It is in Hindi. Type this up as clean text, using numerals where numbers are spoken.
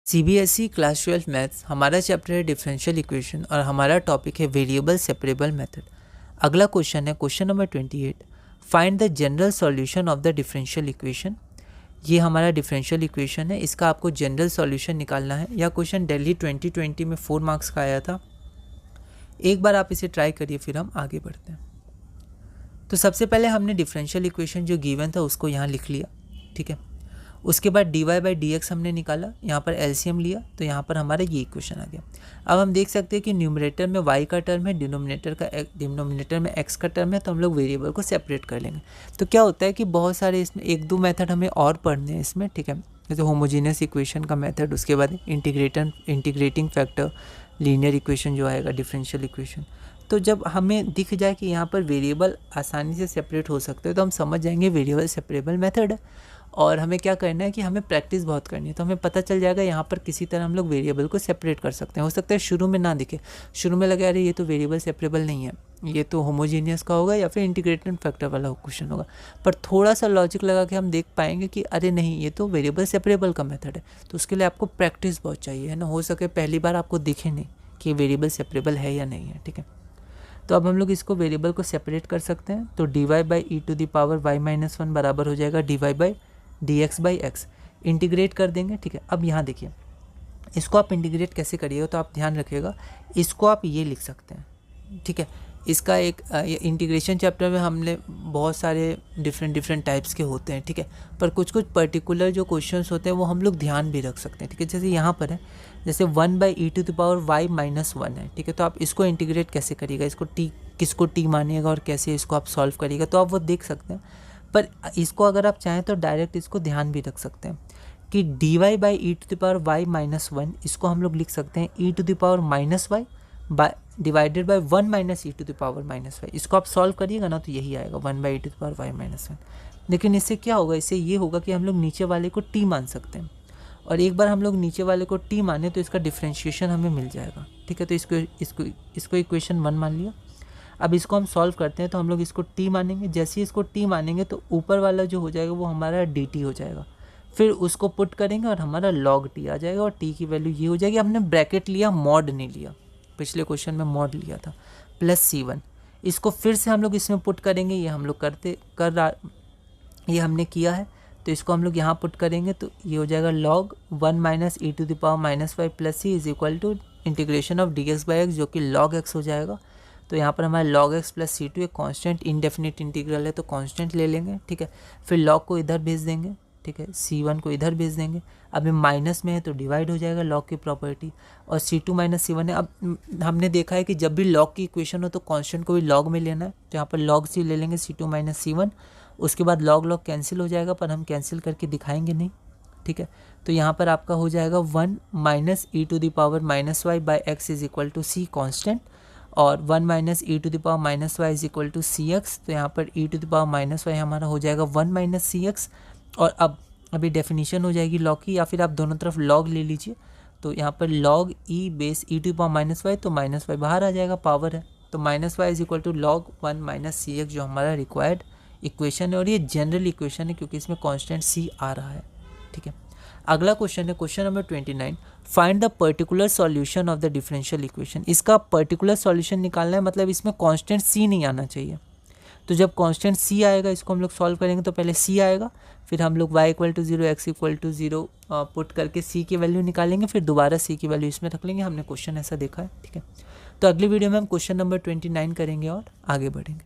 सीबीएसई क्लास 12 मैथ्स हमारा चैप्टर है डिफरेंशियल इक्वेशन और हमारा टॉपिक है वेरिएबल सेपरेबल मेथड। अगला क्वेश्चन है question number 28, find the general solution of the differential equation. ये हमारा डिफरेंशियल इक्वेशन है, इसका आपको जनरल सॉल्यूशन निकालना है। यह क्वेश्चन दिल्ली 2020 में 4 मार्क्स का आया था। एक बार आप इसे ट्राई करिए, फिर हम आगे बढ़ते हैं। तो सबसे पहले हमने डिफरेंशियल इक्वेशन जो गिवन था उसको यहाँ लिख लिया, ठीक है। उसके बाद dy बाई डी एक्स हमने निकाला, यहाँ पर एलसीएम लिया, तो यहाँ पर हमारा ये इक्वेशन आ गया। अब हम देख सकते हैं कि न्यूमरेटर में y का टर्म है, डिनोमिनेटर में x का टर्म है, तो हम लोग वेरिएबल को सेपरेट कर लेंगे। तो क्या होता है कि बहुत सारे इसमें एक दो मेथड हमें और पढ़ने हैं इसमें, ठीक है। जैसे होमोजीनियस इक्वेशन का मेथड, उसके बाद इंटीग्रेटिंग फैक्टर, लीनियर इक्वेशन जो आएगा, डिफरेंशियल इक्वेशन। तो जब हमें दिख जाए कि यहाँ पर वेरिएबल आसानी से सेपरेट हो सकते हैं तो हम समझ जाएंगे वेरिएबल सेपरेबल मेथड है। और हमें क्या करना है कि हमें प्रैक्टिस बहुत करनी है, तो हमें पता चल जाएगा यहाँ पर किसी तरह हम लोग वेरिएबल को सेपरेट कर सकते हैं। हो सकता है शुरू में ना दिखे, शुरू में लगे अरे ये तो वेरिएबल सेपरेबल नहीं है, ये तो होमोजीनियस का होगा या फिर इंटीग्रेटेड फैक्टर वाला क्वेश्चन होगा। पर थोड़ा सा लॉजिक लगा के हम देख पाएंगे कि अरे नहीं, ये तो वेरिएबल सेपरेबल का मेथड है। तो उसके लिए आपको प्रैक्टिस बहुत चाहिए, है ना। हो सके पहली बार आपको दिखे नहीं कि वेरिएबल सेपरेबल है या नहीं है, ठीक है। तो अब हम लोग इसको वेरिएबल को सेपरेट कर सकते हैं। तो dy by E to the power y-1 बराबर हो जाएगा dy by d x by x. Integrate कर देंगे, ठीक है। अब यहाँ देखिए, इसको आप इंटीग्रेट कैसे करिएगा तो आप ध्यान रखिएगा, इसको आप ये लिख सकते हैं, ठीक है। इसका एक इंटीग्रेशन चैप्टर में हमने बहुत सारे डिफरेंट टाइप्स के होते हैं, ठीक है। पर कुछ पर्टिकुलर जो क्वेश्चंस होते हैं वो हम लोग ध्यान भी रख सकते हैं, ठीक है। जैसे यहाँ पर है, जैसे 1 by E to the power y-1 है, ठीक है। तो आप इसको इंटीग्रेट कैसे करिएगा, इसको किसको t मानिएगा और कैसे इसको आप सॉल्व करिएगा, तो आप वो देख सकते हैं। पर इसको अगर आप चाहें तो डायरेक्ट इसको ध्यान भी रख सकते हैं कि dy by E to the power y-1, इसको हम लोग लिख सकते हैं E to the power -y divided by 1 minus E to the power -y। इसको आप सॉल्व करिएगा ना तो यही आएगा 1 by E to the power y-1। लेकिन इससे क्या होगा, इससे ये होगा कि हम लोग नीचे वाले को t मान सकते हैं, और एक बार हम लोग नीचे वाले को t माने तो इसका डिफ्रेंशिएशन हमें मिल जाएगा, ठीक है। तो इसको इक्वेशन 1 मान लिया। अब इसको हम सॉल्व करते हैं, तो हम लोग इसको t मानेंगे। जैसे ही इसको t मानेंगे तो ऊपर वाला जो हो जाएगा वो हमारा dt हो जाएगा। फिर उसको पुट करेंगे और हमारा log t आ जाएगा, और t की वैल्यू ये हो जाएगी। हमने ब्रैकेट लिया, मॉड नहीं लिया, पिछले क्वेश्चन में मॉड लिया था, प्लस c1। इसको फिर से हम लोग इसमें पुट करेंगे, ये हम लोग ये हमने किया है। तो इसको हम लोग यहाँ पुट करेंगे तो ये हो जाएगा log 1 minus E to the power -y plus c is equal to integration of dx by x, जो कि log x हो जाएगा। तो यहाँ पर हमारा log x प्लस c2 एक कांस्टेंट इनडेफिनिट इंटीग्रल है, तो कांस्टेंट ले लेंगे, ठीक है। फिर log को इधर भेज देंगे, ठीक है, c1 को इधर भेज देंगे। अब ये माइनस में है तो डिवाइड हो जाएगा log की प्रॉपर्टी, और c2 माइनस c1 है। अब हमने देखा है कि जब भी log की इक्वेशन हो तो कांस्टेंट को भी log में लेना है, तो यहाँ पर log c ले लेंगे, c2 माइनस c1। उसके बाद log कैंसिल हो जाएगा, पर हम कैंसिल करके दिखाएंगे नहीं, ठीक है। तो यहाँ पर आपका हो जाएगा 1 minus E to the power -y by x is equal to c constant, और 1 minus E to the power -y is equal to cx। तो यहाँ पर e to the power -y हमारा हो जाएगा 1 माइनस cx। और अब अभी डेफिनेशन हो जाएगी log की, या फिर आप दोनों तरफ log ले लीजिए। तो यहाँ पर log e base e to the power -y, तो -y बाहर आ जाएगा, पावर है, तो -y is equal to log 1 minus cx जो हमारा रिक्वायर्ड इक्वेशन है। और ये जनरल इक्वेशन है क्योंकि इसमें कांस्टेंट c आ रहा है, ठीक है। अगला क्वेश्चन है question number 29, find the particular solution of the differential equation. इसका पर्टिकुलर सॉल्यूशन निकालना है, मतलब इसमें कांस्टेंट c नहीं आना चाहिए। तो जब कांस्टेंट c आएगा, इसको हम लोग सॉल्व करेंगे तो पहले c आएगा, फिर हम लोग y equal to 0 x equal to 0 put करके c की वैल्यू निकालेंगे, फिर दोबारा c की वैल्यू इसमें रख लेंगे। हमने क्वेश्चन ऐसा देखा है, ठीक है। तो अगली वीडियो में हम क्वेश्चन नंबर 29 करेंगे और आगे बढ़ेंगे।